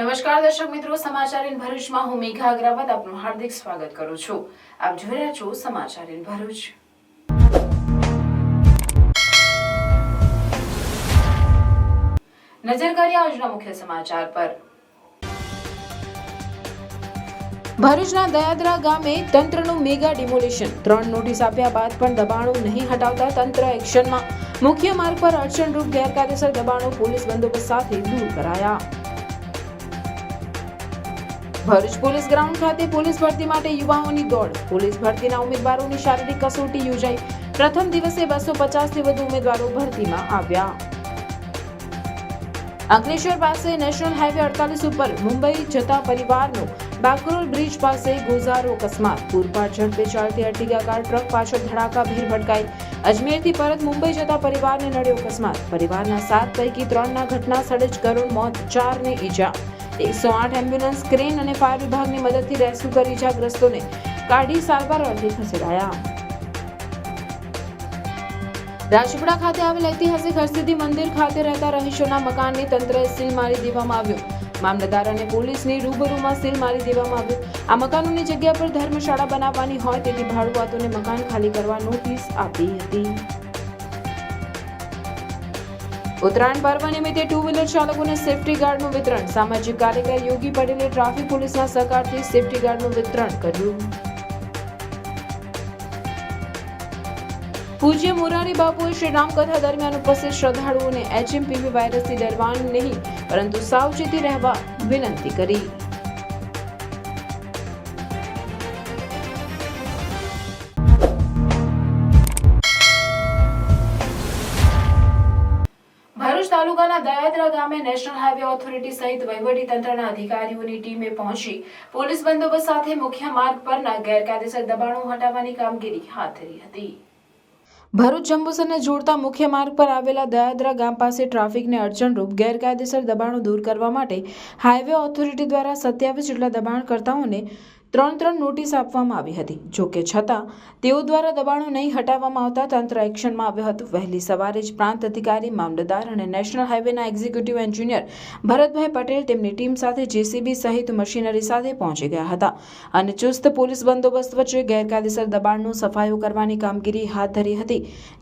નમસ્કાર દર્શક મિત્રો, સમાચાર ઇન ભરૂચમાં હું મેઘા અગ્રવાલ આપનું હાર્દિક સ્વાગત કરું છું। આપ જોઈ રહ્યા છો સમાચાર ઇન ભરૂચ। નજર કરીએ આજના મુખ્ય સમાચાર પર। ભરૂચના દયાદરા ગામે તંત્રનું મેગા ડિમોલિશન। 3 નોટિસ આપ્યા બાદ પણ દબાણો નહીં હટાવતા તંત્ર એક્શનમાં। મુખ્ય માર્ગ પર અડચણરૂપ ગેરકાયદેસર દબાણો પોલીસ બંદોબસ્ત સાથે દૂર કરાયા। ભરૂચ પોલીસ ગ્રાઉન્ડ ખાતે પોલીસ ભરતી માટે યુવાઓની દોડ। પોલીસ ભરતીના ઉમેદવારોની શારીરિક કસોટી યોજાઈ। પ્રથમ દિવસે 250 થી વધુ ઉમેદવારો ભરતીમાં આવ્યા। અંકલેશ્વર પાસે નેશનલ હાઈવે 48 ઉપર મુંબઈ જતા પરિવારનો બાકરોલ બ્રિજ પાસે ગોઝારો અકસ્માત। પૂરપાટ ઝડપે ચાલતી અર્ટિગા કાર ટ્રક પાછળ ધડાકાભેર ભટકાઈ। અજમેરથી પરત મુંબઈ જતા પરિવારને નડ્યો અકસ્માત। પરિવારના 7 પૈકી 3ના ઘટના સ્થળે જ કરુણ મોત, 4ને ઈજા। 108 એમ્બ્યુલન્સ, ક્રેન અને ફાયર વિભાગની મદદથી રેસ્ક્યુ કરી ઇજાગ્રસ્તોને કાઢી સારવાર અર્થે ખસેડાયા। રાજપીપળા ખાતે આવેલ ઐતિહાસિક હરસિદ્ધિ મંદિર ખાતે રહેતા રહીશોના મકાનને તંત્રએ સીલ મારી દેવામાં આવ્યું। મામલતદાર અને પોલીસની રૂબરૂમાં સીલ મારી દેવામાં આવ્યું। આ મકાનોની જગ્યા પર ધર્મશાળા બનાવવાની હોય તેથી ભાડુઆતોને મકાન ખાલી કરવા નોટિસ આપી હતી। ઉત્તરાયણ પર્વ નિમિત્તે 2 વ્હીલર ચાલકોને સેફટી ગાર્ડનું વિતરણ। સામાજિક કાર્યકર યોગી પટેલે ટ્રાફિક પોલીસના સહકારથી સેફટી ગાર્ડનું વિતરણ કર્યું। પૂજ્ય મોરારી બાપુએ શ્રી રામકથા દરમિયાન ઉપસ્થિત શ્રદ્ધાળુઓને HMPV વાયરસથી ડરવાનું નહીં પરંતુ સાવચેતી રહેવા વિનંતી કરી। ભરૂચ તાલુકાના દયાદરા ગામે નેશનલ હાઈવે ઓથોરિટી સહિત વહીવટી તંત્રના અધિકારીઓની ટીમે પહોંચી પોલીસ બંદોબસ્ત સાથે મુખ્ય માર્ગ પરના ગેરકાયદેસર દબાણો હટાવવાની કામગીરી હાથ ધરી હતી। ભરૂચ જંબુસરને જોડતા મુખ્ય માર્ગ પર આવેલા દયાદરા ગામ પાસે ટ્રાફિકને અડચણરૂપ ગેરકાયદેસર દબાણો દૂર કરવા માટે હાઈવે ઓથોરિટી દ્વારા 27 જેટલા દબાણકર્તાઓને 3 નોટિસ આપવામાં આવી હતી। જો કે છતાં તેઓ દ્વારા દબાણો નહીં હટાવવામાં આવતા તંત્ર એક્શનમાં આવ્યું હતું। વહેલી સવારે જ પ્રાંત અધિકારી, મામલતદાર અને નેશનલ હાઈવેના એક્ઝિક્યુટિવ એન્જિનિયર ભરતભાઈ પટેલ તેમની ટીમ સાથે JCB સહિત મશીનરી સાથે પહોંચી ગયા હતા અને ચુસ્ત પોલીસ બંદોબસ્ત વચ્ચે ગેરકાયદેસર દબાણનો સફાયો કરવાની કામગીરી હાથ ધરી હતી,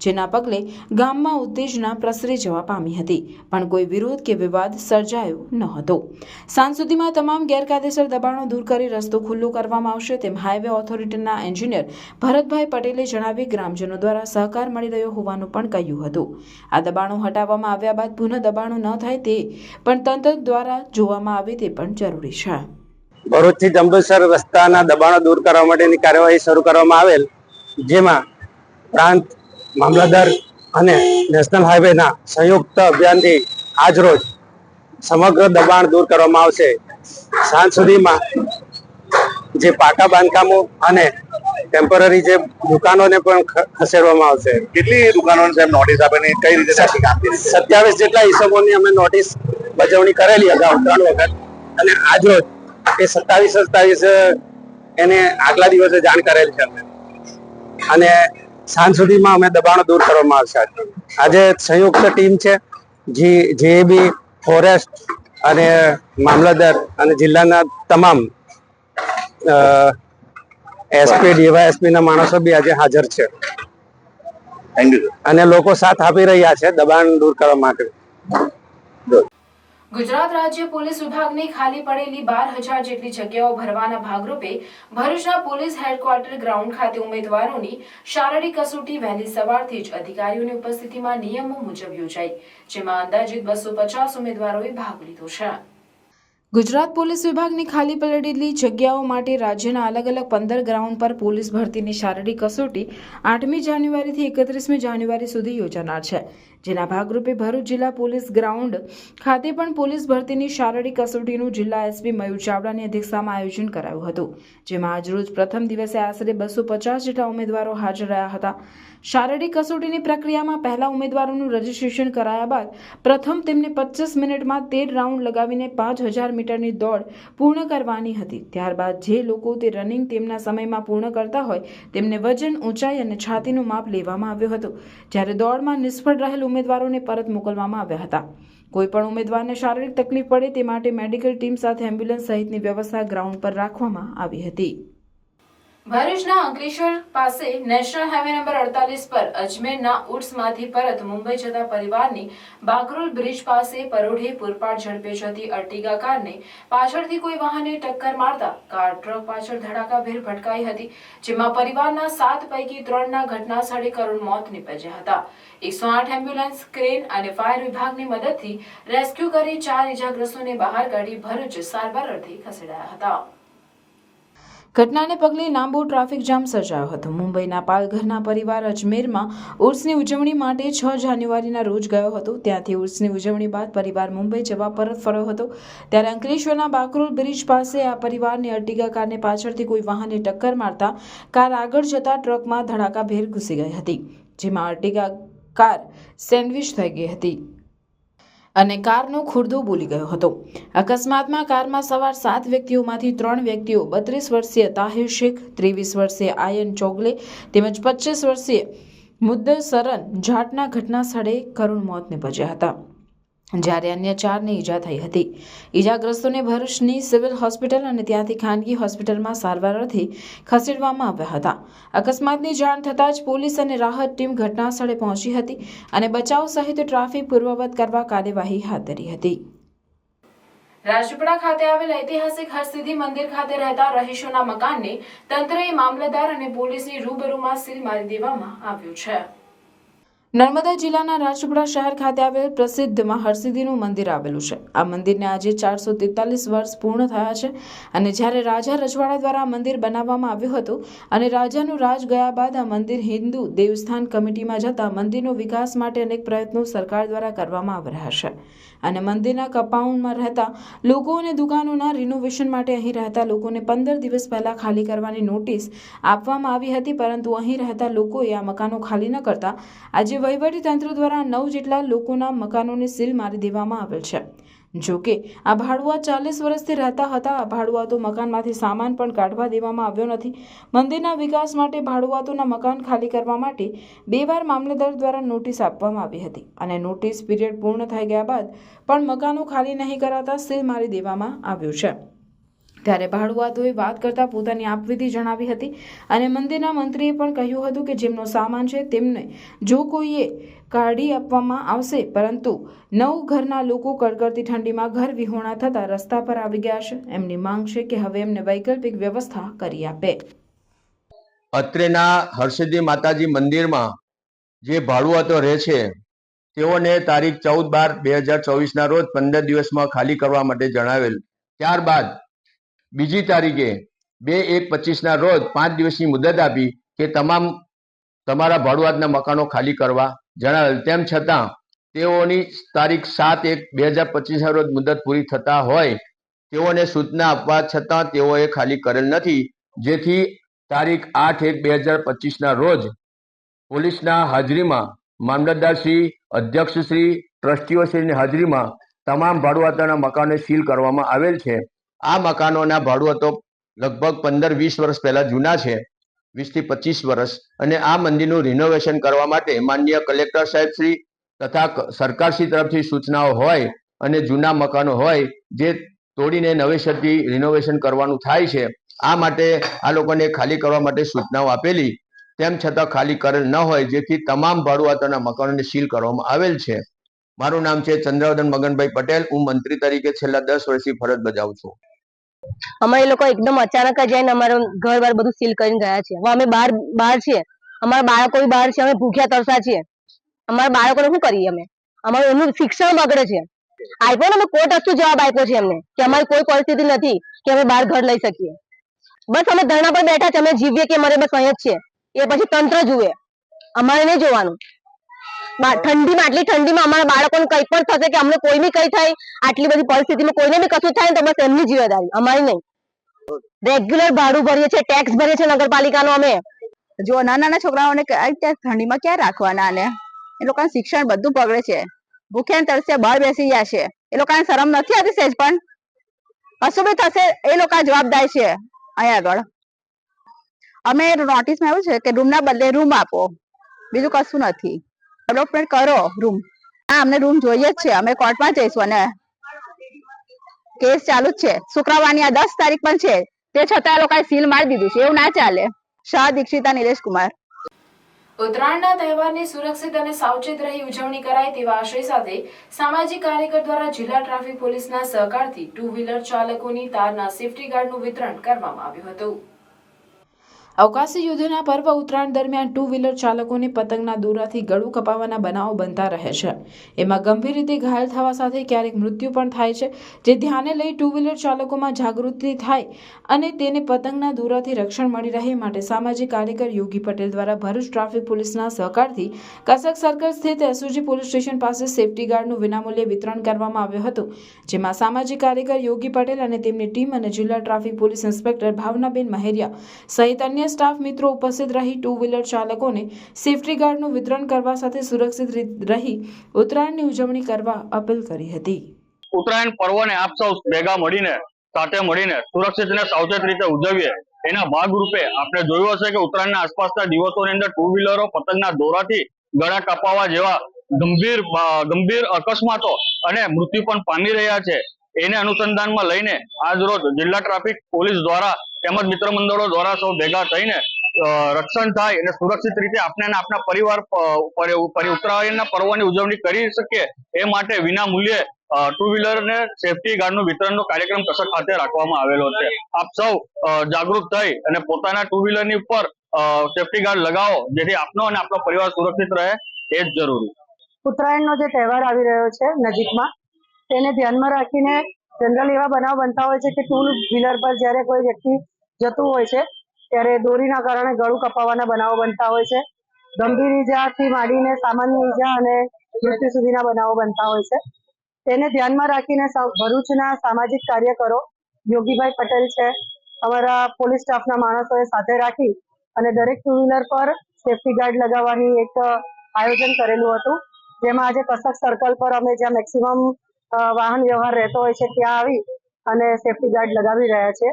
જેના પગલે ગામમાં ઉત્તેજના પ્રસરી જવા પામી હતી, પણ કોઈ વિરોધ કે વિવાદ સર્જાયો ન હતો। સાંજ સુધીમાં તમામ ગેરકાયદેસર દબાણો દૂર કરી રસ્તો ખુલ્લો કરવામાં આવશે તેમ હાઈવે ઓથોરિટીના એન્જિનિયર ભરતભાઈ પટેલે જણાવી ગ્રામજનો દ્વારા સહકાર મળી રહ્યો હોવાનું પણ કહ્યું હતું। આ દબાણો હટાવવામાં આવ્યા બાદ પુનઃ દબાણો ન થાય તે પણ તંત્ર દ્વારા જોવામાં આવે તે પણ જરૂરી છે। ભરૂચથી જંબુસર રસ્તાના દબાણો દૂર કરવા માટેની કાર્યવાહી શરૂ કરવામાં આવેલ, જેમાં પ્રાંત, મામલતદાર અને નેશનલ હાઈવેના સંયુક્ત અભિયાનથી આજરોજ સમગ્ર દબાણ દૂર કરવામાં આવશે। સાંજ સુધીમાં જે પાકા બાંધકામો અને ટેમ્પરરી જે દુકાનોને પણ ખસેડવામાં આવશે। કેટલી દુકાનોને સાહેબ નોટિસ આપેલી, કઈ રીતે સાચી કામગીરી? 27 જેટલા ઈસમોની અમે નોટિસ બજવણી કરેલી અગાઉ 3 વખત અને આજરોજ એ 27 એને આગલા દિવસે જાણ કરેલ છે અને સાંજ સુધીમાં અમે દબાણો દૂર કરવામાં આવશે। આજે સંયુક્ત ટીમ છે, JAB, ફોરેસ્ટ અને મામલતદાર અને જિલ્લાના તમામ SP, DYSP ના માણસો બી આજે હાજર છે અને લોકો સાથ આપી રહ્યા છે દબાણ દૂર કરવા માટે। ગુજરાત રાજ્ય પોલીસ વિભાગની ખાલી પડેલી 12,000 જેટલી જગ્યાઓ ભરવાના ભાગરૂપે ભરૂચના પોલીસ હેડક્વાર્ટર ગ્રાઉન્ડ ખાતે ઉમેદવારોની શારીરિક કસોટી વહેલી સવારથી જ અધિકારીઓની ઉપસ્થિતિમાં નિયમો મુજબ યોજાઈ, જેમાં અંદાજિત 250 ઉમેદવારોએ ભાગ લીધો છે। ગુજરાત પોલીસ વિભાગની ખાલી પડેલી જગ્યાઓ માટે રાજ્યના અલગ અલગ 15 ગ્રાઉન્ડ પર પોલીસ ભરતીની શારીરિક કસોટી 8મી જાન્યુઆરીથી 31મી જાન્યુઆરી સુધી યોજાનાર છે, જેના ભાગરૂપે ભરૂચ જિલ્લા પોલીસ ગ્રાઉન્ડ ખાતે પણ પોલીસ ભરતીની શારીરિક કસોટીનું જિલ્લા SP મયુર ચાવડાની અધ્યક્ષતામાં આયોજન કરાયું હતું, જેમાં આજરોજ પ્રથમ દિવસે આશરે 250 જેટલા ઉમેદવારો હાજર રહ્યા હતા। શારીરિક કસોટીની પ્રક્રિયામાં પહેલા ઉમેદવારોનું રજીસ્ટ્રેશન કરાયા બાદ પ્રથમ તેમને 25 મિનિટમાં 13 રાઉન્ડ લગાવીને 5000 મીટરની દોડ પૂર્ણ કરવાની હતી। ત્યારબાદ જે લોકો તે રનિંગ તેમના સમયમાં પૂર્ણ કરતા હોય તેમને વજન, ઊંચાઈ અને છાતીનું માપ લેવામાં આવ્યું હતું, જ્યારે દોડમાં નિષ્ફળ રહેલ ઉમેદવારોને પરત મોકલવામાં આવ્યા હતા. કોઈ પણ ઉમેદવારને શારીરિક તકલીફ પડે તે માટે મેડિકલ ટીમ સાથે એમ્બ્યુલન્સ સહિતની વ્યવસ્થા ગ્રાઉન્ડ પર રાખવામાં આવી હતી. ભરૂચના અંકલેશ્વર પાસે નેશનલ હાઈવે નંબર 48 પર અજમેરના ઉટ્સમાંથી પરત મુંબઈ જતા પરિવારની બાગરોલ બ્રિજ પાસે પરોઢે પૂરપાટ ઝડપે જતી અર્ટિગા કારને પાછળથી કોઈ વાહને ટક્કર મારતા કાર ટ્રક પાછળ ધડાકાભેર ભટકાઈ હતી, જેમાં પરિવારના 7 પૈકી 3ના ઘટના સ્થળે કરુણ મોત નીપજ્યા હતા. 108 એમ્બ્યુલન્સ, ક્રેન અને ફાયર વિભાગની મદદથી રેસ્ક્યુ કરી 4 ઇજાગ્રસ્તોને બહાર કાઢી ભરૂચ સારવાર અર્થે ખસેડાયા હતા. ઘટનાને પગલે લાંબો ટ્રાફિક જામ સર્જાયો હતો. મુંબઈના પાલઘરના પરિવાર અજમેરમાં ઉર્સની ઉજવણી માટે 6 જાન્યુઆરીના રોજ ગયો હતો. ત્યાંથી ઉર્સની ઉજવણી બાદ પરિવાર મુંબઈ જવા પરત ફર્યો હતો. ત્યારે અંકલેશ્વરના બાકરોલ બ્રિજ પાસે આ પરિવારની અર્ટિગા કારને પાછળથી કોઈ વાહને ટક્કર મારતા કાર આગળ જતા ટ્રકમાં ધડાકાભેર ઘૂસી ગઈ હતી, જેમાં અર્ટિગા કાર સેન્ડવિચ થઈ ગઈ હતી અને કારનો ખુરદો બોલી ગયો હતો. અકસ્માતમાં કારમાં સવાર 7 વ્યક્તિઓમાંથી 3 વ્યક્તિઓ 32 વર્ષીય તાહિર શેખ, 23 વર્ષીય આયન ચોગલે તેમજ 25 વર્ષીય મુદ્દસરન જાટના ઘટના સ્થળે કરુણ મોત નીપજ્યા હતા, જ્યારે અન્ય 4ને ઈજા થઈ હતી. ઈજાગ્રસ્તોને ભરૂચની સિવિલ હોસ્પિટલ અને ત્યાંથી ખાનગી હોસ્પિટલમાં સારવાર અર્થે ખસેડવામાં આવ્યા હતા. અકસ્માતની જાણ થતાં જ પોલીસ અને રાહત ટીમ ઘટના સ્થળે પહોંચી હતી અને બચાવ સહિત ટ્રાફિક પૂર્વવત કરવા કાર્યવાહી હાથ ધરી હતી. રાજપીપળા ખાતે આવેલ ઐતિહાસિક હરસિદ્ધિ મંદિર ખાતે રહેતા રહીશોના મકાનને તંત્રએ મામલતદાર અને પોલીસની રૂબરૂમાં સીલ મારી દેવામાં આવ્યું છે. નર્મદા જિલ્લાના રાજપીપળા શહેર ખાતે આવેલ પ્રસિદ્ધ હરસિદ્ધિનું મંદિર આવેલું છે. આ મંદિરને આજે 443 વર્ષ પૂર્ણ થયા છે અને જ્યારે રાજા રજવાડા દ્વારા આ મંદિર બનાવવામાં આવ્યું હતું અને રાજાનું રાજ ગયા બાદ આ મંદિર હિન્દુ દેવસ્થાન કમિટીમાં જતા મંદિરનો વિકાસ માટે અનેક પ્રયત્નો સરકાર દ્વારા કરવામાં આવી રહ્યા છે અને મંદિરના કમ્પાઉન્ડમાં રહેતા લોકો અને દુકાનોના રિનોવેશન માટે અહીં રહેતા લોકોને 15 દિવસ પહેલા ખાલી કરવાની નોટિસ આપવામાં આવી હતી, પરંતુ અહીં રહેતા લોકોએ આ મકાનો ખાલી ન કરતા આજે વહીવટી તંત્ર દ્વારા 9 જેટલા લોકોના મકાનોને સીલ મારી દેવામાં આવેલ છે. જો કે આ ભાડુઆ 40 વર્ષથી રહેતા હતા. આ ભાડુઆતો મકાનમાંથી સામાન પણ કાઢવા દેવામાં આવ્યો નથી. મંદિરના વિકાસ માટે ભાડુઆતોના મકાન ખાલી કરવા માટે 2 વાર મામલતદાર દ્વારા નોટિસ આપવામાં આવી હતી અને નોટિસ પીરિયડ પૂર્ણ થઈ ગયા બાદ પણ મકાનો ખાલી નહીં કરાતા સીલ મારી દેવામાં આવ્યું છે. ત્યારે ભાડુઆતોએ વાત કરતા પોતાની આપવીતી જણાવી હતી અને મંદિરના મંત્રીએ પણ કહ્યું હતું કે જેમનો સામાન છે તેમને જો કોઈએ કાઢી આપવામાં આવશે, પરંતુ 9 ઘરના લોકો કડકડતી ઠંડીમાં ઘર વિહોણા થતા રસ્તા પર આવી ગયા છે. એમની માંગ છે કે હવે એમને વૈકલ્પિક વ્યવસ્થા કરી આપે. અત્રેના હરસિદ્ધિ માતાજી મંદિરમાં જે ભાડુઆતો રહે છે તેઓને તારીખ 14/12/2024 રોજ 15 દિવસમાં ખાલી કરવા માટે જણાવેલ. ત્યારબાદ બીજી તારીખે 2/1/25 રોજ 5 દિવસની મુદત આપી કે તમારા ભાડુઆતના મકાનો ખાલી કરવા જણાવેલ. તેમ છતાં તેઓની તારીખ 7/1/2025 રોજ મુદત પૂરી થતા હોય તેઓને સૂચના આપવા છતાં તેઓએ ખાલી કરેલ નથી, જેથી તારીખ 8/1/2025 રોજ પોલીસના હાજરીમાં મામલતદારશ્રી, અધ્યક્ષશ્રી, ટ્રસ્ટીઓશ્રીની હાજરીમાં તમામ ભાડુઆતોના મકાનો સીલ કરવામાં આવેલ છે. આ મકાનોના ભાડુઆતો લગભગ 15-20 વર્ષ પહેલા જૂના છે, 20 થી 25 વર્ષ, અને આ મંદિરનું રિનોવેશન કરવા માટે માનનીય કલેક્ટર સાહેબ શ્રી તથા સરકારશ્રી તરફથી સૂચનાઓ હોય અને જૂના મકાનો હોય જે તોડીને નવેસરથી રિનોવેશન કરવાનું થાય છે. આ માટે આ લોકોને ખાલી કરવા માટે સૂચનાઓ આપેલી, તેમ છતાં ખાલી કરેલ ન હોય, જેથી તમામ ભાડુઆતોના મકાનોને સીલ કરવામાં આવેલ છે. મારું નામ છે ચંદ્રવદન મગનભાઈ પટેલ. હું મંત્રી તરીકે છેલ્લા 10 વર્ષથી ફરજ બજાવું છું. અમે એ લોકો એકદમ અચાનક જ જઈને અમારું ઘર બાર બધું સીલ કરીને ગયા છે. અમે બહાર છીએ, અમારા બાળકો બહાર છે, અમે ભૂખ્યા તરસા છીએ. અમારા બાળકોને શું કરીએ અમે? અમારું એમનું શિક્ષણ બગડે છે. આપ્યો ને અમે કોર્ટ અસ્તુ જવાબ આપ્યો છે એમને કે અમારી કોઈ પરિસ્થિતિ નથી કે અમે બહાર ઘર લઈ શકીએ. બસ અમે ધરણા પર બેઠા છે, અમે જીવીએ કે મરે બસ અહીંયા જ છે. એ પછી તંત્ર જુએ, અમારે નહીં જોવાનું. ઠંડીમાં, આટલી ઠંડીમાં અમારા બાળકોને કંઈ પણ થશે કે અમને કોઈ બી કઈ થાય, આટલી બધી પરિસ્થિતિમાં કોઈને બી કશું થાય તો બસ એમની જિમ્મેદારી, અમારી નહીં. રેગ્યુલર ભાડું ભરીએ છીએ, ટેક્સ ભરીએ છીએ નગરપાલિકાનો. અમે જો નાના છોકરાઓને ઠંડીમાં ક્યાં રાખવાના, ને એ લોકોને શિક્ષણ બધું બગડે છે. ભૂખ્યા તરસે બહાર બેસી ગયા છે. એ લોકોને શરમ નથી આવતી સહેજ પણ? કશું બી થશે એ લોકો જવાબદાર છે. અહીંયા આગળ અમે નોટિસમાં આવ્યું છે કે રૂમના બદલે રૂમ આપો, બીજું કશું નથી. ડેવલપમેન્ટ કરો રૂમ. હા, અમને રૂમ જોઈએ જ છે. અમે કોર્ટમાં જઈશું અને કેસ ચાલુ જ છે. શુક્રવારની આ 10 તારીખ પણ છે, તે છતાં આ લોકોએ સીલ મારી દીધું છે. એવું ના ચાલે. શાહ દીક્ષિતા નિલેશ કુમાર. ઉત્તરાયણના તહેવારની સુરક્ષિત અને સાવચેત રહી ઉજવણી કરાય તેવા આશય સાથે સામાજિક કાર્યકર દ્વારા જિલ્લા ટ્રાફિક પોલીસના સહકારથી 2 વ્હીલર ચાલકોની તારના સેફટી ગાર્ડનું વિતરણ કરવામાં આવ્યું હતું. અવકાશી યુદ્ધના પર્વ ઉત્તરાયણ દરમિયાન 2 વ્હીલર ચાલકોને પતંગના દોરાથી ગળું કપાવાના બનાવો બનતા રહે છે. એમાં ગંભીર રીતે ઘાયલ થવા સાથે ક્યારેક મૃત્યુ પણ થાય છે. જે ધ્યાને લઈ 2 વ્હીલર ચાલકોમાં જાગૃતિ થાય અને તેને પતંગના દોરાથી રક્ષણ મળી રહે માટે સામાજિક કાર્યકર યોગી પટેલ દ્વારા ભરૂચ ટ્રાફિક પોલીસના સહકારથી કસક સર્કલ સ્થિત એસઓજી પોલીસ સ્ટેશન પાસે સેફટી ગાર્ડનું વિનામૂલ્યે વિતરણ કરવામાં આવ્યું હતું. જેમાં સામાજિક કાર્યકર યોગી પટેલ અને તેમની ટીમ અને જિલ્લા traffic police inspector Bhavnaben Mehariya સહિત અન્ય સ્ટાફ મિત્રો ઉપસ્થિત રહી 2 વ્હીલર ચાલકોને સેફટી ગાર્ડનું વિતરણ કરવા સાથે સુરક્ષિત રહી ઉત્તરાયણની ઉજવણી કરવા અપીલ કરી હતી. ઉત્તરાયણ પર્વને આપ સૌ ભેગા મળીને સાથે મળીને સુરક્ષિત અને સાવચેત રીતે ઉજવીએ એના ભાગરૂપે આપણે જોયું હશે કે ઉત્તરાયણના આસપાસના દિવસોની અંદર 2 વ્હીલરો પતંગના દોરાથી ગળા કાપવા જેવા ગંભીર અકસ્માતો અને મૃત્યુ પણ પામી રહ્યા છે. એને અનુસંધાનમાં લઈને આજ રોજ જિલ્લા ટ્રાફિક પોલીસ દ્વારા તેમજ મિત્ર મંડળો દ્વારા સૌ ભેગા થઈને રક્ષણ થાય અને સુરક્ષિત રીતે આપણે અને આપણા પરિવાર ઉત્તરાયણના પર્વની ઉજવણી કરી શકીએ એ માટે વિના મૂલ્યે 2 વ્હીલર ને સેફટી ગાર્ડનું વિતરણનો કાર્યક્રમ કસક ખાતે રાખવામાં આવેલો છે. આપ સૌ જાગૃત થઈ અને પોતાના 2 વ્હીલરની ઉપર સેફટી ગાર્ડ લગાવો જેથી આપનો અને આપણો પરિવાર સુરક્ષિત રહે એ જ જરૂરી. ઉત્તરાયણનો જે તહેવાર આવી રહ્યો છે નજીકમાં, તેને ધ્યાનમાં રાખીને જનરલ એવા બનાવ બનતા હોય છે કે 2 વ્હીલર પર જ્યારે કોઈ વ્યક્તિ જતું હોય છે ત્યારે દોરીના કારણે ગળું કપાવવાના બનાવો બનતા હોય છે. ગંભીર ઈજાથી માંડીને સામાન્ય ઈજા અને મૃત્યુ સુધીના બનાવો બનતા હોય છે. તેને ધ્યાનમાં રાખીને ભરૂચના સામાજિક કાર્યકરો યોગીભાઈ પટેલ છે, અમારા પોલીસ સ્ટાફના માણસોએ સાથે રાખી અને દરેક 2 વ્હીલર પર સેફટી ગાર્ડ લગાવવાની એક આયોજન કરેલું હતું. જેમાં આજે કસક સર્કલ પર અમે જ્યાં મેક્સિમમ વાહન વ્યવહાર રહેતો હોય છે ત્યાં આવી અને સેફટી ગાર્ડ લગાવી રહ્યા છે.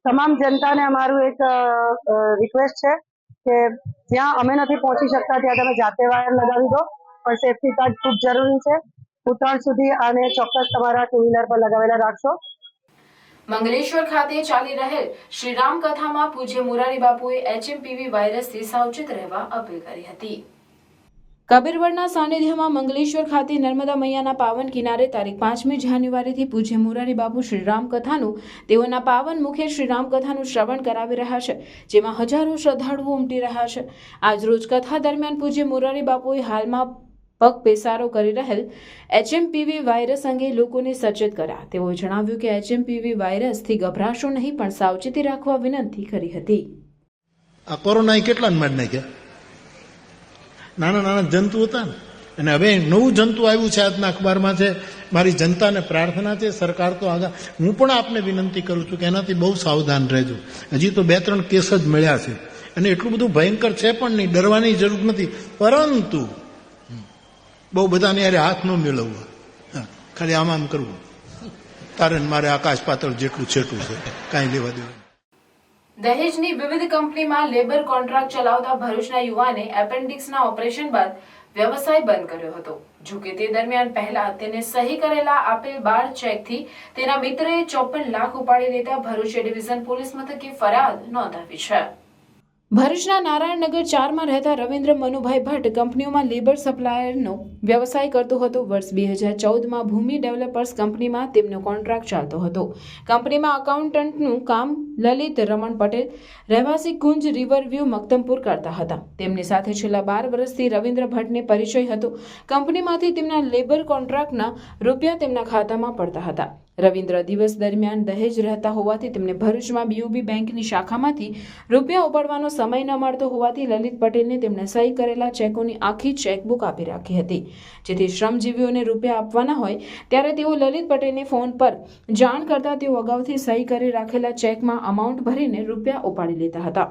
તમામ જનતાને અમારું એક રિક્વેસ્ટ છે કે જ્યાં અમે નથી પહોંચી શકતા ત્યાં તમે જાતે વાયર લગાવી દો, પણ સેફટી ગાર્ડ ખૂબ જરૂરી છે. ઉત્તરાયણ સુધી આને ચોક્કસ તમારા 2 વ્હીલર પર લગાવેલા રાખશો. મંગલેશ્વર ખાતે ચાલી રહેલ શ્રીરામ કથામાં પૂજ્ય મોરારી બાપુએ HMPV વાયરસથી સાવચેત રહેવા અપીલ કરી હતી. કબીરવડના સાનિધ્યમાં મંગલેશ્વર ખાતે નર્મદા મૈયાના પાવન કિનારે તારીખ 5મી જાન્યુઆરીથી પૂજ્ય મોરારી બાપુ શ્રીરામ કથાનું તેઓના પાવન મુખે શ્રીરામ કથાનું શ્રવણ કરાવી રહ્યા છે, જેમાં હજારો શ્રદ્ધાળુઓ ઉમટી રહ્યા છે. આજરોજ કથા દરમિયાન પૂજ્ય મોરારી બાપુએ હાલમાં પગ પેસારો કરી રહેલ HMPV વાયરસ અંગે લોકોને સચેત કર્યા. તેઓએ જણાવ્યું કે HMPV વાયરસથી ગભરાશો નહીં પણ સાવચેતી રાખવા વિનંતી કરી હતી. આ કોરોના કેટલા મારી નાખ્યા? નાના નાના જંતુ હતા ને, અને હવે નવું જંતુ આવ્યું છે. આજના અખબારમાં છે. મારી જનતાને પ્રાર્થના છે, સરકાર તો આગળ, હું પણ આપને વિનંતી કરું છું કે એનાથી બહુ સાવધાન રહેજો. હજી તો 2-3 કેસ જ મળ્યા છે અને એટલું બધું ભયંકર છે પણ નહીં, ડરવાની જરૂર નથી. પરંતુ બહુ બધાને યારે હાથ ન મેળવવા, ખાલી આમ કરવું. તારે મારે આકાશ પાતળ જેટલું છેટું છે, કાંઈ લેવા દેવા. દહેજની વિવિધ કંપનીમાં લેબર કોન્ટ્રાક્ટ ચલાવતા ભરૂચના યુવાને એપેન્ડિક્સના ઓપરેશન બાદ વ્યવસાય બંધ કર્યો હતો. જોકે તે દરમિયાન પહેલા તેને સહી કરેલા આપેલ 12 ચેકથી તેના મિત્રએ 54 લાખ ઉપાડી લેતા ભરૂચ ડિવિઝન પોલીસ મથકે ફરિયાદ નોંધાવી છે. ભરૂચના નારાયણનગર 4માં રહેતા રવિન્દ્ર મનુભાઈ ભટ્ટ કંપનીઓમાં લેબર સપ્લાયરનો વ્યવસાય કરતો હતો. વર્ષ 2014માં ભૂમિ ડેવલપર્સ કંપનીમાં તેમનો કોન્ટ્રાક્ટ ચાલતો હતો. કંપનીમાં અકાઉન્ટન્ટનું કામ લલિત રમણ પટેલ રહેવાસી કુંજ રિવરવ્યૂ મક્તમપુર કરતા હતા. તેમની સાથે છેલ્લા 12 વર્ષથી રવિન્દ્ર ભટ્ટને પરિચય હતો. કંપનીમાંથી તેમના લેબર કોન્ટ્રાક્ટના રૂપિયા તેમના ખાતામાં પડતા હતા. રવિન્દ્ર દિવસ દરમિયાન દહેજ રહેતા હોવાથી તેમને ભરૂચમાં BOB બેંકની શાખામાંથી રૂપિયા ઉપાડવાનો સમય ન મળતો હોવાથી લલિત પટેલને તેમણે સહી કરેલા ચેકોની આખી ચેકબુક આપી રાખી હતી. જેથી શ્રમજીવીઓને રૂપિયા આપવાના હોય ત્યારે તેઓ લલિત પટેલને ફોન પર જાણ કરતા તેઓ અગાઉથી સહી કરી રાખેલા ચેકમાં અમાઉન્ટ ભરીને રૂપિયા ઉપાડી લેતા હતા.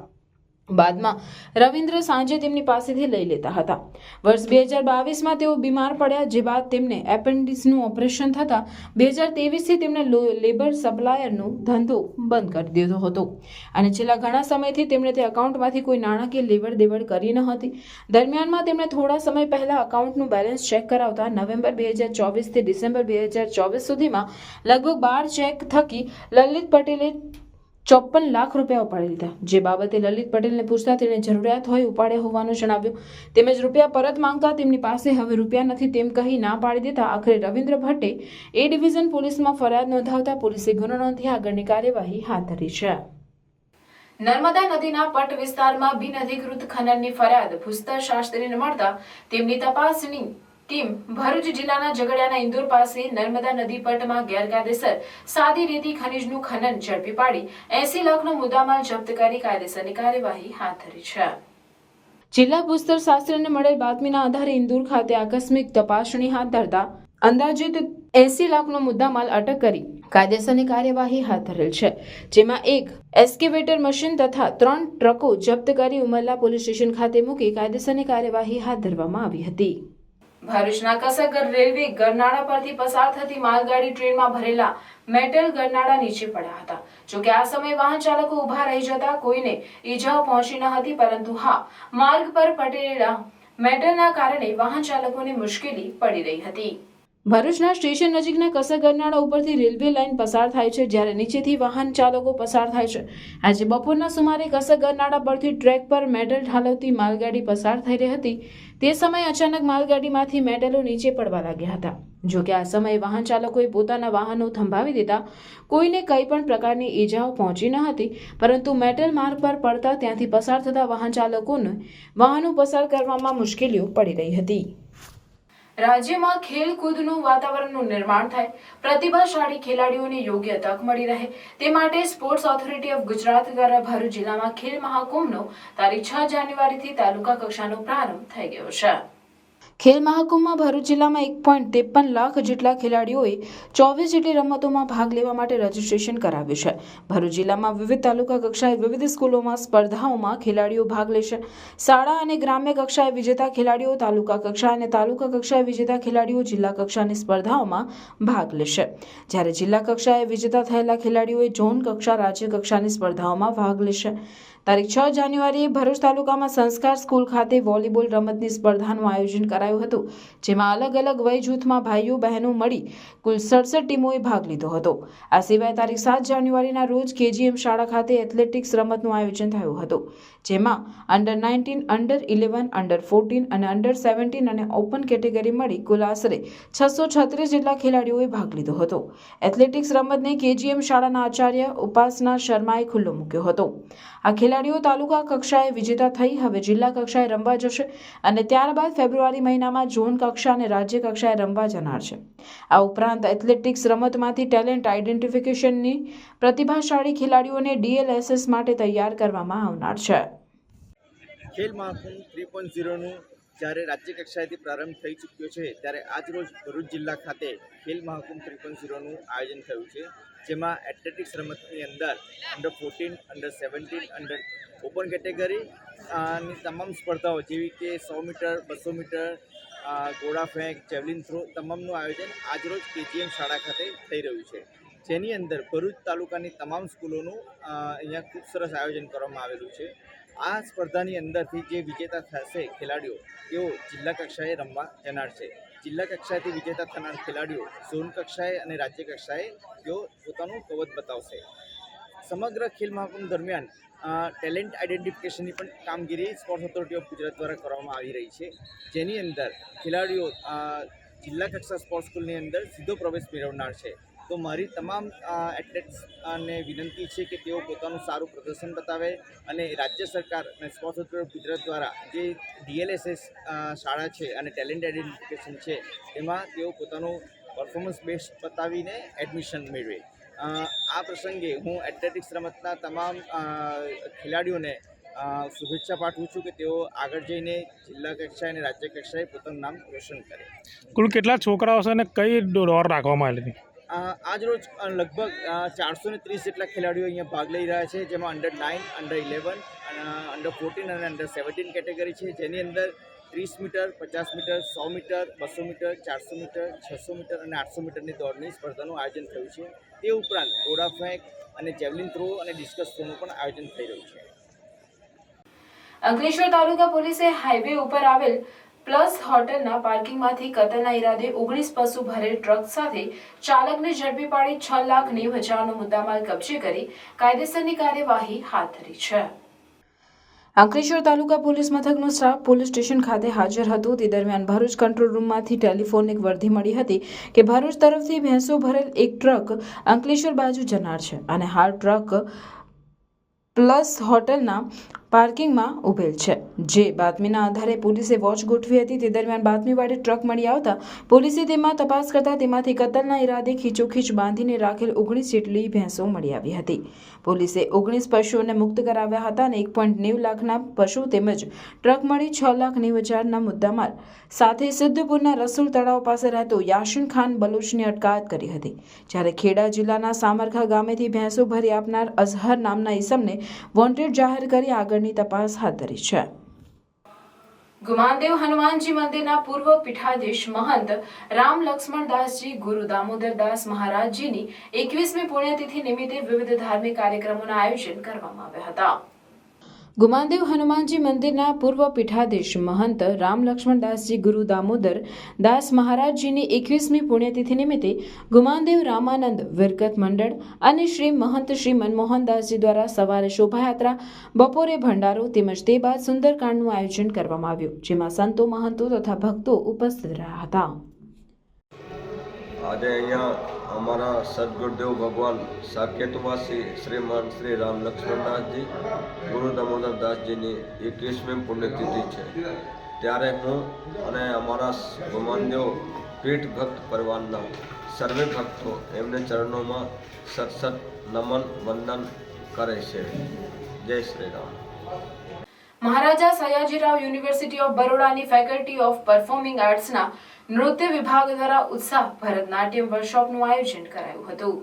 બાદમાં રવિન્દ્ર સાંજે તેમની પાસેથી લઈ લેતા હતા. વર્ષ 2022માં તેઓ બીમાર પડ્યા, જે બાદ તેમને એપેન્ડિક્સનું ઓપરેશન થતાં 2023થી તેમણે લેબર સપ્લાયરનો ધંધો બંધ કરી દીધો હતો અને છેલ્લા ઘણા સમયથી તેમણે તે એકાઉન્ટમાંથી કોઈ નાણાકીય લેવડ દેવડ કરી ન હતી. દરમિયાનમાં તેમણે થોડા સમય પહેલા એકાઉન્ટનું બેલેન્સ ચેક કરાવતા નવેમ્બર 2024થી ડિસેમ્બર 2024 સુધીમાં લગભગ 12 ચેક થકી લલિત પટેલે 54 લાખ રૂપિયા ઉપાડી લીધા. જે બાબતે લલિત પટેલને પૂછતા તેણે જરૂરિયાત હોય ઉપાડ્યા હોવાનું જણાવ્યું. તેમજ રૂપિયા પરત માંગતા તેમની પાસે હવે રૂપિયા નથી તેમ કહી ના પાડી દેતા આખરે રવિન્દ્ર ભટ્ટે એ ડિવિઝન પોલીસમાં ફરિયાદ નોંધાવતા પોલીસે ગુનો નોંધી આગળની કાર્યવાહી હાથ ધરી છે. નર્મદા નદીના પટ વિસ્તારમાં બિનઅધિકૃત ખનનની ફરિયાદ ભૂસ્તર શાસ્ત્રીને મળતા તેમની તપાસની ટીમ ભરૂચ જિલ્લાના ઝઘડિયાના ઇન્દોર પાસે નર્મદા નદી પટમાં ગેરકાયદેસર સાદી રેતી ખનીજનું ખનન ઝડપી પાડી 80 લાખનો મુદ્દામાલ જપ્ત કરી કાયદેસરની કાર્યવાહી હાથ ધરી છે. જિલ્લા ભૂસ્તર શાસ્ત્રીને મળેલ બાતમીના આધારે ઇન્દોર ખાતે આકસ્મિક તપાસણી હાથ ધરતા અંદાજિત 80 લાખનો મુદ્દામાલ અટક કરી કાયદેસરની કાર્યવાહી હાથ ધરેલ છે, જેમાં એક એસ્કેવેટર મશીન તથા 3 ટ્રકો જપ્ત કરી ઉમરલા પોલીસ સ્ટેશન ખાતે મૂકી કાયદેસરની કાર્યવાહી હાથ ધરવામાં આવી હતી. ભરૂચના કસગર રેલવે ગરનાળા પરથી પસાર થતી માલગાડી ટ્રેનમાં ભરેલા મેટલ ગરનાળા નીચે પડ્યા હતા. જોકે આ સમયે વાહન ચાલકો ઊભા રહી જતા કોઈને ઈજાઓ પહોંચી ન હતી, પરંતુ માર્ગ પર પડેલા મેટલના કારણે વાહન ચાલકોને મુશ્કેલી પડી રહી હતી. ભરૂચના સ્ટેશન નજીકના કસર ગરનાળા ઉપરથી રેલવે લાઇન પસાર થાય છે, જ્યારે નીચેથી વાહન ચાલકો પસાર થાય છે. આજે બપોરના સુમારે કસર ગરનાળા પરથી ટ્રેક પર મેટલ ઠાલવતી માલગાડી પસાર થઈ રહી હતી. તે સમયે અચાનક માલગાડીમાંથી મેટલો નીચે પડવા લાગ્યા હતા. જોકે આ સમયે વાહન ચાલકોએ પોતાના વાહનો થંભાવી દીધા. કોઈને કંઈ પણ પ્રકારની ઈજાઓ પહોંચી ન હતી, પરંતુ મેટલ માર્ગ પર પડતા ત્યાંથી પસાર થતા વાહન ચાલકોને વાહનો પસાર કરવામાં મુશ્કેલીઓ પડી રહી હતી. રાજ્યમાં ખેલકૂદનું વાતાવરણનું નિર્માણ થાય, પ્રતિભાશાળી ખેલાડીઓને યોગ્ય તક મળી રહે તે માટે સ્પોર્ટ્સ ઓથોરિટી ઓફ ગુજરાત દ્વારા ભરૂચ જિલ્લામાં ખેલ મહાકુંભનો તારીખ 6 જાન્યુઆરીથી તાલુકા કક્ષાનો પ્રારંભ થઈ ગયો છે. ખેલ મહાકુંભમાં ભરૂચ જિલ્લામાં 1.53 લાખ જેટલા ખેલાડીઓએ 24 જેટલી રમતોમાં ભાગ લેવા માટે રજીસ્ટ્રેશન કરાવ્યું છે. ભરૂચ જિલ્લામાં વિવિધ તાલુકા કક્ષાએ વિવિધ સ્કૂલોમાં સ્પર્ધાઓમાં ખેલાડીઓ ભાગ લેશે. શાળા અને ગ્રામ્ય કક્ષાએ વિજેતા ખેલાડીઓ, તાલુકા કક્ષા અને તાલુકા કક્ષાએ વિજેતા ખેલાડીઓ જિલ્લા કક્ષાની સ્પર્ધાઓમાં ભાગ લેશે. જ્યારે જિલ્લા કક્ષાએ વિજેતા થયેલા ખેલાડીઓએ ઝોન કક્ષા, રાજ્ય કક્ષાની સ્પર્ધાઓમાં ભાગ લેશે. તારીખ 6 જાન્યુઆરીએ ભરૂચ તાલુકામાં સંસ્કાર સ્કૂલ ખાતે વોલીબોલ રમતની સ્પર્ધાનું આયોજન કરાયું હતું, જેમાં અલગ અલગ વય જૂથમાં ભાઈઓ બહેનો મળી કુલ 67 ટીમોએ ભાગ લીધો હતો. આ સિવાય તારીખ 7 જાન્યુઆરીના રોજ KGM શાળા ખાતે એથ્લેટિક્સ રમતનું આયોજન થયું હતું, જેમાં અંડર 19, અંડર 11, અંડર 14 અને અંડર 17 અને ઓપન કેટેગરી મળી કુલ આશરે 636 જેટલા ખેલાડીઓએ ભાગ લીધો હતો. એથ્લેટિક્સ રમતને KGM શાળાના આચાર્ય ઉપાસના શર્માએ ખુલ્લો મૂક્યો હતો. આ ખેલાડીઓ તાલુકા કક્ષાએ વિજેતા થઈ હવે જિલ્લા કક્ષાએ રમવા જશે અને ત્યારબાદ ફેબ્રુઆરી મહિનામાં ઝોન કક્ષા અને રાજ્ય કક્ષાએ રમવા જનાર છે. આ ઉપરાંત એથ્લેટિક્સ રમતમાંથી ટેલેન્ટ આઇડેન્ટિફિકેશનની પ્રતિભાશાળી ખેલાડીઓને DLSS માટે તૈયાર કરવામાં આવનાર છે. ખેલ મહાકુંભ 3.0નું જ્યારે રાજ્ય કક્ષાએથી પ્રારંભ થઈ ચૂક્યો છે, ત્યારે આજરોજ ભરૂચ જિલ્લા ખાતે ખેલ મહાકુંભ 3.0નું આયોજન થયું છે, જેમાં એથ્લેટિક્સ રમતની અંદર under 14, under 17, under open category ની તમામ સ્પર્ધાઓ જેવી કે 100 મીટર, 200 મીટર, ગોળા ફેંક, જેવલિન થ્રો તમામનું આયોજન આજરોજ KGM શાળા ખાતે થઈ રહ્યું છે, જેની અંદર ભરૂચ તાલુકાની તમામ સ્કૂલોનું અહીંયા ખૂબ સરસ આયોજન કરવામાં આવેલું છે. આ સ્પર્ધાની અંદરથી જે વિજેતા થશે ખેલાડીઓ તેઓ જિલ્લા કક્ષાએ રમવા જનાર છે. જિલ્લા કક્ષાએથી વિજેતા થનાર ખેલાડીઓ ઝોન કક્ષાએ અને રાજ્ય કક્ષાએ તેઓ પોતાનું કવચ બતાવશે. સમગ્ર ખેલ મહાકુંભ દરમિયાન ટેલેન્ટ આઇડેન્ટિફિકેશનની પણ કામગીરી સ્પોર્ટ્સ ઓથોરિટી ઓફ ગુજરાત દ્વારા કરવામાં આવી રહી છે, જેની અંદર ખેલાડીઓ જિલ્લા કક્ષા સ્પોર્ટ્સ સ્કૂલની અંદર સીધો પ્રવેશ મેળવનાર છે. તો મારી તમામ એથ્લેટ્સને વિનંતી છે કે તેઓ પોતાનું સારું પ્રદર્શન બતાવે અને રાજ્ય સરકાર અને સ્પોર્ટ્સ ઓથોરિટી ઓફ ગુજરાત દ્વારા જે DLSS શાળા છે અને ટેલેન્ટ આઇડેન્ટિફિકેશન છે તેમાં તેઓ પોતાનું પરફોર્મન્સ બેસ્ટ બતાવીને એડમિશન મેળવે. આ પ્રસંગે હું એથ્લેટિક્સ રમતના તમામ ખેલાડીઓને શુભેચ્છા પાઠવું છું કે તેઓ આગળ જઈને જિલ્લા કક્ષાએ અને રાજ્ય કક્ષાએ પોતાનું નામ રોશન કરે. કુલ કેટલા છોકરાઓ છે અને કઈ દોડ રાખવામાં આવેલી હતી? આજરોજ લગભગ 430 જેટલા ખેલાડીઓ અહીંયા ભાગ લઈ રહ્યા છે, જેમાં અંડર 9, અંડર 11, અંડર 14 અને અંડર 17 કેટેગરી છે, જેની અંદર 30 metre, 50 metre, 100 metre, 200 metre, 400 metre, 600 metre અને 800 મીટરની દોડની સ્પર્ધાનું આયોજન થયું છે. તે ઉપરાંત ગોળા ફેંક અને જેવલિન થ્રો અને ડિસ્કસ થ્રોનું પણ આયોજન થઈ રહ્યું છે. અંકલેશ્વર તાલુકા પોલીસે હાઈવે ઉપર આવેલ પ્લસ હોટલના પાર્કિંગમાંથી કતલના ઈરાદે 19 પશુ ભરેલ ટ્રક સાથે ચાલકને ઝડપી પાડી 6,90,000નો મુદ્દામાલ કબજે કરી કાયદેસરની કાર્યવાહી હાથ ધરી છે. અંકલેશ્વર તાલુકા પોલીસ મથકનો સ્ટાફ પોલીસ સ્ટેશન ખાતે હાજર હતો. તે દરમિયાન ભરૂચ કંટ્રોલ રૂમમાંથી ટેલિફોનિક વર્ધી મળી હતી કે ભરૂચ તરફથી ભેંસો ભરેલ એક ટ્રક અંકલેશ્વર બાજુ જનાર છે અને હાલ ટ્રક પ્લસ હોટલના પાર્કિંગમાં ઉભેલ છે. જે બાતમીના આધારે પોલીસે વોચ ગોઠવી હતી. તે દરમિયાન બાતમીવાળી ટ્રક મળી આવતા પોલીસે તેમાં તપાસ કરતા તેમાંથી કતલના ઈરાદે ખીચોખીચ બાંધીને રાખેલ 19 જેટલી ભેંસો મળી આવી હતી. પોલીસે 19 પશુઓને મુક્ત કરાવ્યા હતા અને 1.90 લાખના પશુ તેમજ ટ્રક મળી 6,90,000ના મુદ્દામાલ સાથે સિદ્ધપુરના રસુલ તળાવ પાસે રહેતો યાસીન ખાન બલુચની અટકાયત કરી હતી. જ્યારે ખેડા જિલ્લાના સામરખા ગામેથી ભેંસો ભરી આપનાર અઝહર નામના ઈસમને વોન્ટેડ જાહેર કરી આગળની તપાસ હાથ ધરી છે. ગુમાનદેવ હનુમાનજી મંદિરના પૂર્વ પીઠાધીશ મહંત રામ લક્ષ્મણદાસજી ગુરુ દામોદરદાસ મહારાજજીની 21મી પુણ્યતિથિ નિમિત્તે વિવિધ ધાર્મિક કાર્યક્રમોના આયોજન કરવામાં આવ્યા હતા. ગુમાનદેવ હનુમાનજી મંદિરના પૂર્વ પીઠાધીશ મહંત રામ લક્ષ્મણદાસજી ગુરુ દામોદર દાસ મહારાજજીની 21મી પુણ્યતિથિ નિમિત્તે ગુમાનદેવ રામાનંદ વિરકત મંડળ અને શ્રી મહંત શ્રી મનમોહનદાસજી દ્વારા સવારે શોભાયાત્રા, બપોરે ભંડારો તેમજ તે બાદ સુંદરકાંડનું આયોજન કરવામાં આવ્યું, જેમાં સંતો, મહંતો તથા ભક્તો ઉપસ્થિત રહ્યા હતા. આજે અહીંયા અમારા સદગુરુદેવ ભગવાન સાકેતવાસી શ્રીમાન શ્રી રામ લક્ષ્મણદાસજી ગુરુ દામોદરદાસજીની 21મી પુણ્યતિથિ છે. ત્યારે હું અને અમારા ગુમાનદેવ પીઠ ભક્ત પરિવારના સર્વે ભક્તો એમને ચરણોમાં સતસત નમન વંદન કરે છે. જય શ્રી રામ. મહારાજા સયાજીરાવ યુનિવર્સિટી ઓફ બરોડાની ફેકલ્ટી ઓફ પરફોર્મિંગ આર્ટ્સના નૃત્ય વિભાગ દ્વારા ઉત્સાહ ભરતનાટ્યમ વર્કશોપનું આયોજન કરાયું હતું.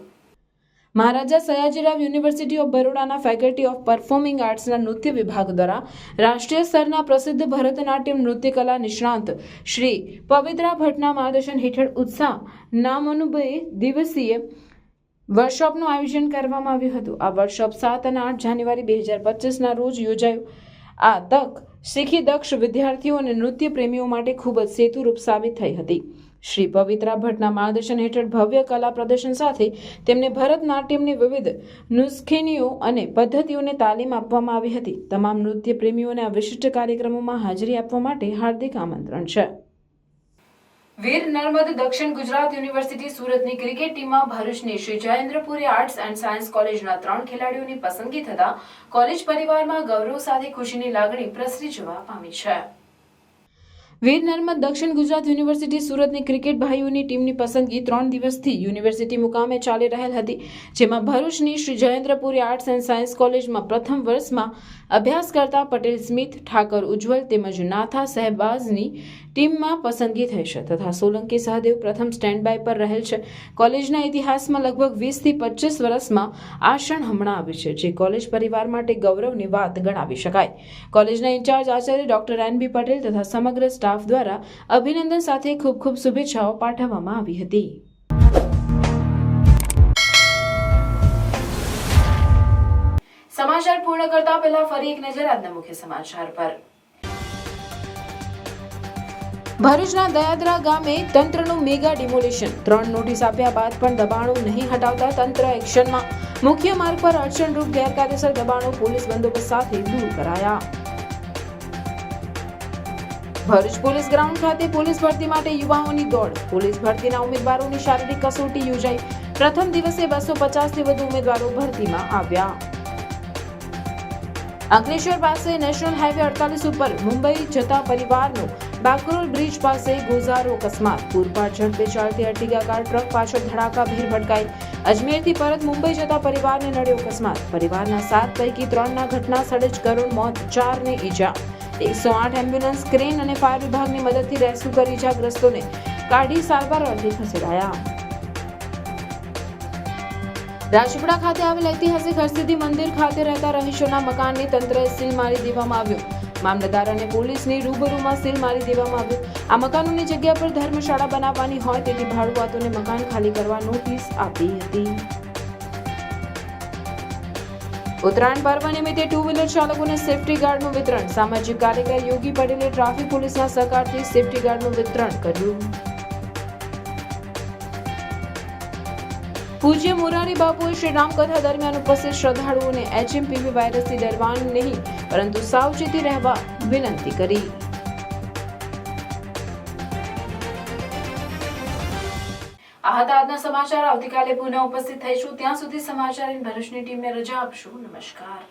મહારાજા સયાજીરાવ યુનિવર્સિટી ઓફ બરોડાના ફેકલ્ટી ઓફ પરફોર્મિંગ આર્ટ્સના નૃત્ય વિભાગ દ્વારા રાષ્ટ્રીય સ્તરના પ્રસિદ્ધ ભરતનાટ્યમ નૃત્ય કલા નિષ્ણાંત શ્રી પવિત્રા ભટ્ટના માર્ગદર્શન હેઠળ ઉત્સાહ નામનું દિવસીય વર્કશોપનું આયોજન કરવામાં આવ્યું હતું. આ વર્કશોપ 7 અને 8 જાન્યુઆરી 2025ના રોજ યોજાયું. આ તક શીખી દક્ષ વિદ્યાર્થીઓ અને નૃત્ય પ્રેમીઓ માટે ખૂબ જ સેતુરૂપ સાબિત થઈ હતી. શ્રી પવિત્રા ભટ્ટના માર્ગદર્શન હેઠળ ભવ્ય કલા પ્રદર્શન સાથે તેમને ભરતનાટ્યમની વિવિધ નુસ્ખેનીઓ અને પદ્ધતિઓને તાલીમ આપવામાં આવી હતી. તમામ નૃત્ય પ્રેમીઓને આ વિશિષ્ટ કાર્યક્રમોમાં હાજરી આપવા માટે હાર્દિક આમંત્રણ છે. વીર નર્મદ દક્ષિણ ગુજરાત યુનિવર્સિટી સુરતની ક્રિકેટ ટીમમાં ભરૂચની Shri Jayendrapuri arts and science કોલેજના 3 ખેલાડીઓની પસંદગી થતા કોલેજ પરિવારમાં ગૌરવ સાથે ખુશીની લાગણી પ્રસરી જવા પામી છે. વીર નર્મદ દક્ષિણ ગુજરાત યુનિવર્સિટી સુરતની ક્રિકેટ ભાઈઓની ટીમની પસંદગી 3 દિવસથી યુનિવર્સિટી મુકામે ચાલી રહેલ હતી, જેમાં ભરૂચની Shri Jayendrapuri arts and science કોલેજમાં પ્રથમ વર્ષમાં અભ્યાસ કરતા પટેલ સ્મિત, ઠાકર ઉજ્જવલ તેમજ નાથા સહેબાઝની ટીમમાં પસંદગી થઈ છે તથા સોલંકી સહદેવ પ્રથમ સ્ટેન્ડ બાય પર રહેલ છે. કોલેજના ઇતિહાસમાં લગભગ 20 થી 25 વર્ષમાં આ ક્ષણ હમણાં આવી છે, જે કોલેજ પરિવાર માટે ગૌરવની વાત ગણાવી શકાય. કોલેજના ઇન્ચાર્જ આચાર્ય ડોક્ટર એન.બી. પટેલ તથા સમગ્ર સ્ટાફ દ્વારા અભિનંદન સાથે ખૂબ ખૂબ શુભેચ્છાઓ પાઠવવામાં આવી હતી. સમાચાર પૂર્ણ કરતા પહેલા ફરી એક નજર આજના મુખ્ય સમાચાર પર. ભરૂચના દયાદરા ગામે તંત્રનું મેગા ડિમોલિશન. 3 નોટિસ આપ્યા બાદ પણ દબાણો નહીં હટાવતા તંત્ર એક્શનમાં. મુખ્ય માર્ગ પર અડચણરૂપ ગેરકાયદેસર દબાણો પોલીસ બંદોબસ્ત સાથે દૂર કરાયા. ભરૂચ પોલીસ ગ્રાઉન્ડ ખાતે પોલીસ ભરતી માટે યુવાઓની દોડ. પોલીસ ભરતીના ઉમેદવારોની શારીરિક કસોટી યોજાઈ. પ્રથમ દિવસે 250 થી વધુ ઉમેદવારો ભરતીમાં આવ્યા. અંકલેશ્વર પાસે નેશનલ હાઈવે 48 ઉપર મુંબઈ જતા પરિવારનો બાકરોલ બ્રિજ પાસે ગોઝારો અકસ્માત. પૂરપાટ ઝડપે ચાલતી અર્ટિગા કાર ટ્રક પાછળ ધડાકાભેર ભટકાઈ. અજમેરથી પરત મુંબઈ જતા પરિવારને નડ્યો અકસ્માત. પરિવારના 7 પૈકી 3ના ઘટના સ્થળે જ કરુણ મોત, 4ને ઈજા. 108 એમ્બ્યુલન્સ, ક્રેન અને ફાયર વિભાગની મદદથી રેસ્ક્યુ કરી ઈજાગ્રસ્તોને કાઢી સારવાર અર્થે ખસેડાયા. રાજપીપળા ખાતે આવેલ ઐતિહાસિક હરસિદ્ધિ મંદિર ખાતે રહેતા રહીશોના મકાનને તંત્રએ સીલ મારી દેવામાં આવ્યું. મામલતદાર અને પોલીસની રૂબરૂમાં સીલ મારી દેવામાં આવ્યું. આ મકાનોની જગ્યા પર ધર્મશાળા બનાવવાની હોય તેથી ભાડુઆતોને મકાન ખાલી કરવા નોટિસ આપી હતી. ઉત્તરાયણ પર્વ નિમિત્તે ટુ વ્હીલર ચાલકોને સેફટી ગાર્ડનું વિતરણ. સામાજિક કાર્યકર યોગી પટેલે ટ્રાફિક પોલીસના સહકારથી સેફટી ગાર્ડનું વિતરણ કર્યું. પૂજ્ય મોરારી બાપુએ શ્રી રામકથા દરમિયાન ઉપસ્થિત શ્રદ્ધાળુઓને HMPV વાયરસથી ડરવાનું નહીં પરંતુ સાવચેતી રહેવા વિનંતી કરી. આ હતા આજના સમાચાર. આવતીકાલે પુનઃ ઉપસ્થિત થઈશું. ત્યાં સુધી સમાચાર ભરૂચની ટીમને રજા આપશું. નમસ્કાર.